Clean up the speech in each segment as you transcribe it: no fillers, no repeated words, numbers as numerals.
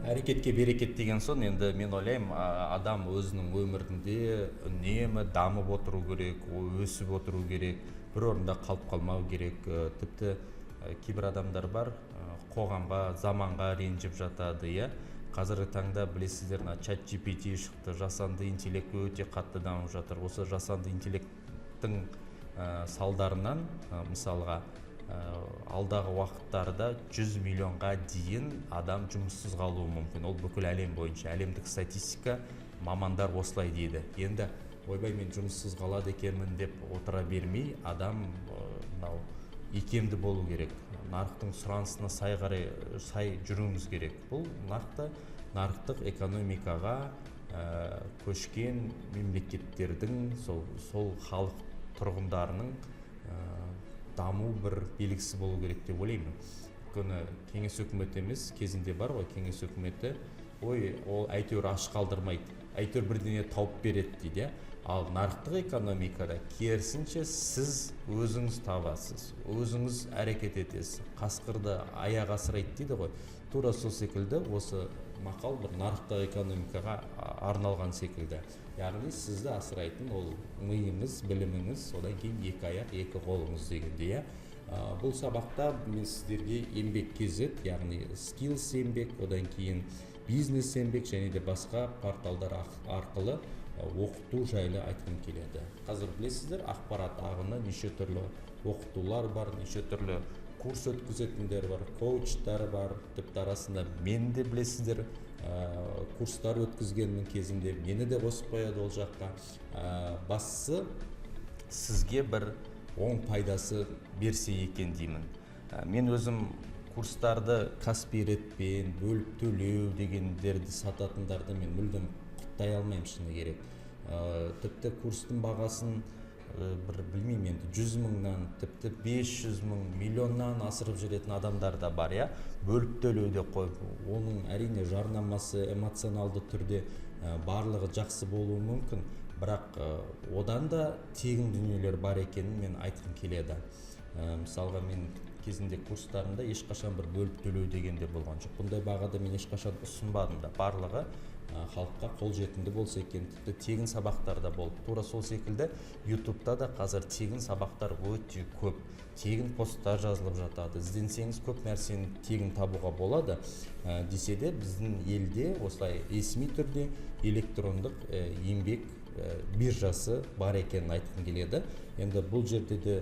Әрекетке берекет деген соң, енді мен ойлаймын, адам өзінің өмірінде үнемі дамып отыру керек, өсіп отыру керек, бір орында қалып қалмау керек. Тіпті кейбір адамдар бар, қоғамға, заманға ренжіп жатады, иә. Қазіргі таңда білесіздер, чат GPT шықты, жасанды интеллект өте қатты дамып жатыр. Осы жасанды интеллекттің салдарынан, мысалға, алдағы уақыттарда 100 миллионға дейін адам жұмыссыз қалуы мүмкін. Ол бүкіл әлем бойынша, әлемдік статистика, мамандар осылай дейді. Енді ойбай, мен жұмыссыз қалады екенмін деп отыра бермей, адам мынау икемді болу керек, нарықтың сұранысына сай жүруіміз керек. Бұл нарықтық экономикаға көшкен мемлекеттердің, сол халық тұрғындарының даму бір белгісі болу керек деп ойлаймын. Өйткені кеңес үкіметі емес, кезінде бар ғой, кеңес үкіметі, ол әйтеуір аш қалдырмайды, әйтеуір бірдеңе тауып береді дейді. Ал нарықтық экономикада керісінше сіз өзіңіз табасыз, өзіңіз әрекет етесіз, қасқырды аяқ асырайды дейді ғой. Тура сол секілді осы мақал бір нарықтық экономикаға арналған секілді. Яғни сізді асырайтын ол миыңыз, біліміңіз, одан кейін екі аяқ, екі қолыңыз дегенде. Бұл сабақта мен сіздерге еңбек KZ, яғни Skills еңбек, одан кейін бизнес еңбек және де басқа порталдар арқылы оқыту жайлы айтқым келеді. Қазір білесіздер, ақпарат ағыны неше түрлі оқытулар бар, неше түрлі курс өткізетіндер бар, коучтар бар. Тіпті арасында мен де білесіздер, курстар өткізгеннің кезінде мені де қосып қояды ол жаққа. Бастысы сізге бір оң пайдасы берсе екен деймін. Мен өзім курстарды каспи ретпен бөліп төлеу дегендерді сататындарды мен мүлдем құптай алмаймын, шыны керек. Тіпті курстың бағасын білмеймін, енді 100 мыңнан, тіпті 500 мың, миллионнан асырып жүретін адамдар да бар, иә. Бөліп төлеуде қойып, оның әрине жарнамасы эмоционалды түрде барлығы жақсы болуы мүмкін, бірақ одан да тегін дүниелер бар екенін мен айтқым келеді. Мысалға, мен кезінде курстарымда ешқашан бір бөліп төлеу дегенде болған жоқ. Бұндай бағада мен ешқашан ұсынбадым да. Барлығы халыққа қолжетімді болса екен, тіпті тегін сабақтар да болды. Тура сол секілді ютубта да қазір тегін сабақтар өте көп, тегін посттар жазылып жатады. Ізденсеңіз көп нәрсені тегін табуға болады. Десе де біздің елде осылай ресми түрде электрондық еңбек биржасы бар екенін айтқым келеді. Енді бұл жерде де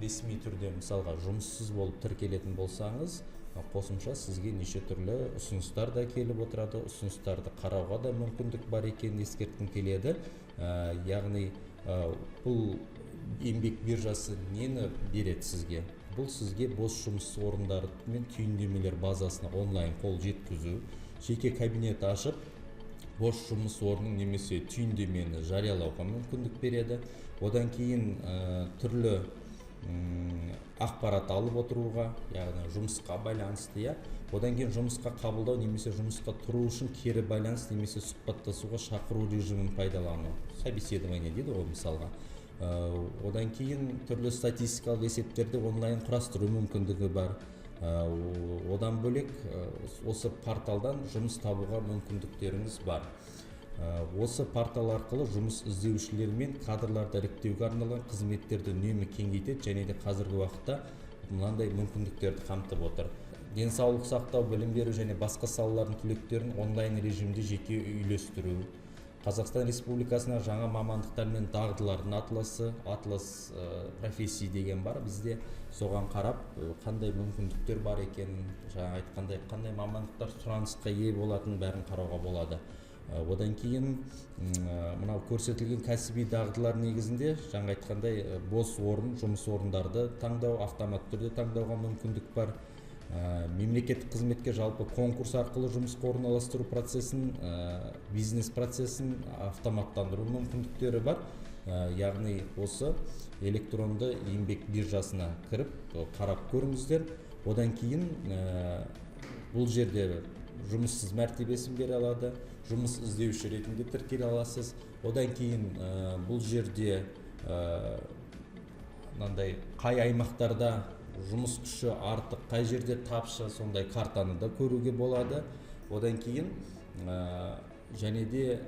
ресми түрде мысалға жұмыссыз болып тіркелетін болсаңыз, қосымша сізге неше түрлі ұсыныстар да келіп отырады. Ұсыныстарды қарауға да мүмкіндік бар екенін ескерткім келеді. Яғни бұл еңбек биржасы нені береді сізге? Бұл сізге бос жұмыс орындары мен түйіндемелер базасына онлайн қол жеткізу, жеке кабинет ашып, бос жұмыс орнын немесе түйіндемені жариялауға мүмкіндік береді. Одан кейін түрлі ақпарат алып отыруға, яғни жұмысқа байланысты, одан кейін жұмысқа қабылдау немесе жұмысқа тұру үшін кері байланыс немесе сұхбаттасуға шақыру режимін пайдалану, собеседование дейді ғой мысалға. Одан кейін түрлі статистикалық есептерді онлайн құрастыру мүмкіндігі бар. Одан бөлек осы порталдан жұмыс табуға мүмкіндіктеріңіз бар. Осы портал арқылы жұмыс іздеушілер мен кадрларды іріктеуге арналған қызметтерді үнемі кеңейтеді және де қазіргі уақытта мынандай мүмкіндіктерді қамтып отыр. Денсаулық сақтау, білім беру және басқа салалардың түлектерін онлайн режимде жеке үйлестіру. Қазақстан Республикасына жаңа мамандықтар мен дағдылардың атлас профессии деген бар. Бізде соған қарап, қандай мүмкіндіктер бар екенін, жаңа айтқандай, қандай мамандықтар сұранысқа ие болатынын бәрін қарауға болады. Одан кейін мынау көрсетілген кәсіби дағдылар негізінде жаңа айтқандай бос орын, жұмыс орындарды таңдау, автомат түрде таңдауға мүмкіндік бар. Мемлекеттік қызметке жалпы конкурс арқылы жұмысқа орналастыру процесін, бизнес процесін автоматтандыру мүмкіндіктері бар. Яғни осы электронды еңбек биржасына кіріп қарап көріңіздер. Одан кейін бұл жерде жұмыссыз мәртебесін бере алады, жұмыс іздеуші ретінде тіркеле аласыз. Одан кейін бұл жерде қай аймақтарда жұмыс күші артық, қай жерде тапшы, сондай картаны да көруге болады. Одан кейін және де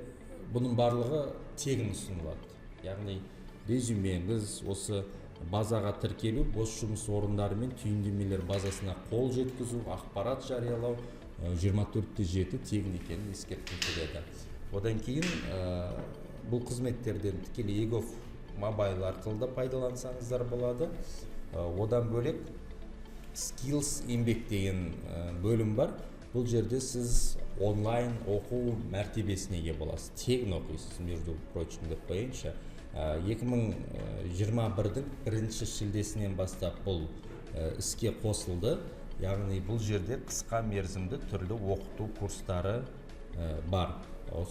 бұның барлығы тегін ұсынылады. Яғни резюмеңіз, осы базаға тіркелу, бос жұмыс орындары мен түйіндемелер базасына қол жеткізу, ақпарат жариялау 24/7 тегін екенін ескерткім келеді. Одан кейін бұл қызметтерден тікелей егов мобайл арқылы да пайдалансаңыздар болады. Одан бөлек skills еңбек деген бөлім бар. Бұл жерде сіз онлайн оқу мәртебесіне ие боласыз. Тегін оқисыз, между прочим деп қояйыншы. 2021-дің 1 шілдесінен бастап бұл іске қосылды. Яғни бұл жерде қысқа мерзімді түрлі оқыту курстары бар.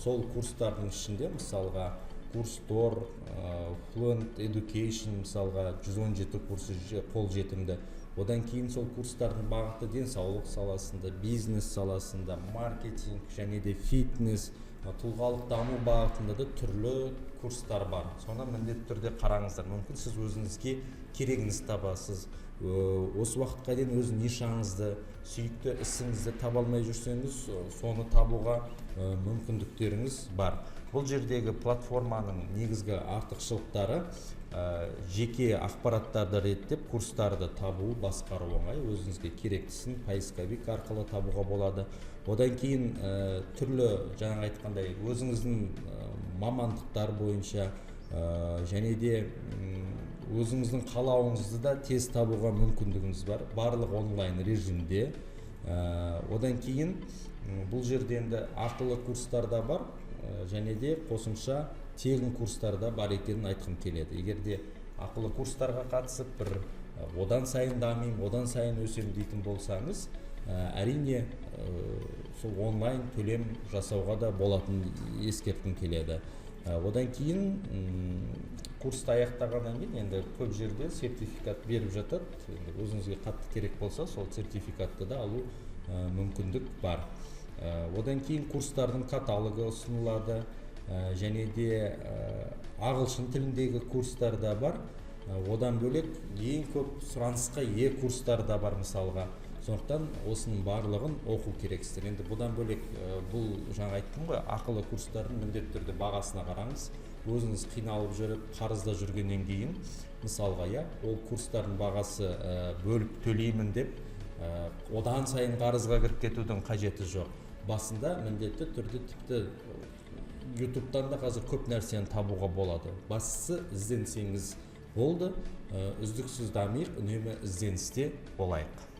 Сол курстардың ішінде мысалға курстор, Fluent Education мысалға 117 курсы қол жетімді. Одан кейін сол курстардың бағыты денсаулық саласында, бизнес саласында, маркетинг және де фитнес, тұлғалық даму бағытында да түрлі курстар бар. Соны міндетті түрде қараңыздар. Мүмкін сіз өзіңізге керегіңізді табасыз. Осы уақытқа дейін өз нишаңызды, сүйікті ісіңізді таба алмай жүрсеңіз, соны табуға мүмкіндіктеріңіз бар. Бұл жердегі платформаның негізгі артықшылықтары жеке ақпараттарды реттеп, курстарды табу, басқару оңай. Өзіңізге керектісін поисковик арқылы табуға болады. Одан кейін түрлі, жаңа айтқандай, өзіңіздің мамандықтар бойынша және де өзіңіздің қалауыңызды да тез табуға мүмкіндігіңіз бар. Барлық онлайн режимде. Одан кейін бұл жерде енді ақылы курстар да бар, және де қосымша тегін курстарда бар екенін айтқым келеді. Егер де ақылы курстарға қатысып, бір одан сайын дамим, одан сайын өсем дейтін болсаңыз, әрине сол онлайн төлем жасауға да болатын ескерткім келеді. Одан кейін курсты аяқтағаннан кейін енді көп жерде сертификат беріп жатады. Өзіңізге қатты керек болса, сол сертификатты да алу мүмкіндік бар. Одан кейін курстардың каталогы ұсынылады, және де ағылшын тіліндегі курстар да бар. Одан бөлек ең көп сұранысқа ие курстар да бар мысалға. Сондықтан осының барлығын оқу керексіздер. Енді бұдан бөлек бұл жаңа айттым ғой, ақылы курстардың міндетті түрде бағасына қараңыз. Өзіңіз қиналып жүріп, қарызда жүргеннен кейін, мысалға, ол курстардың бағасы бөліп төлеймін деп, одан сайын қарызға кіріп кетудің қажеті жоқ. Басында міндетті түрде тіпті YouTube'дан да қазір көп нәрсені табуға болады. Бастысы ізденсеңіз болды, үздіксіз дамиық, үнемі ізденісте болайық.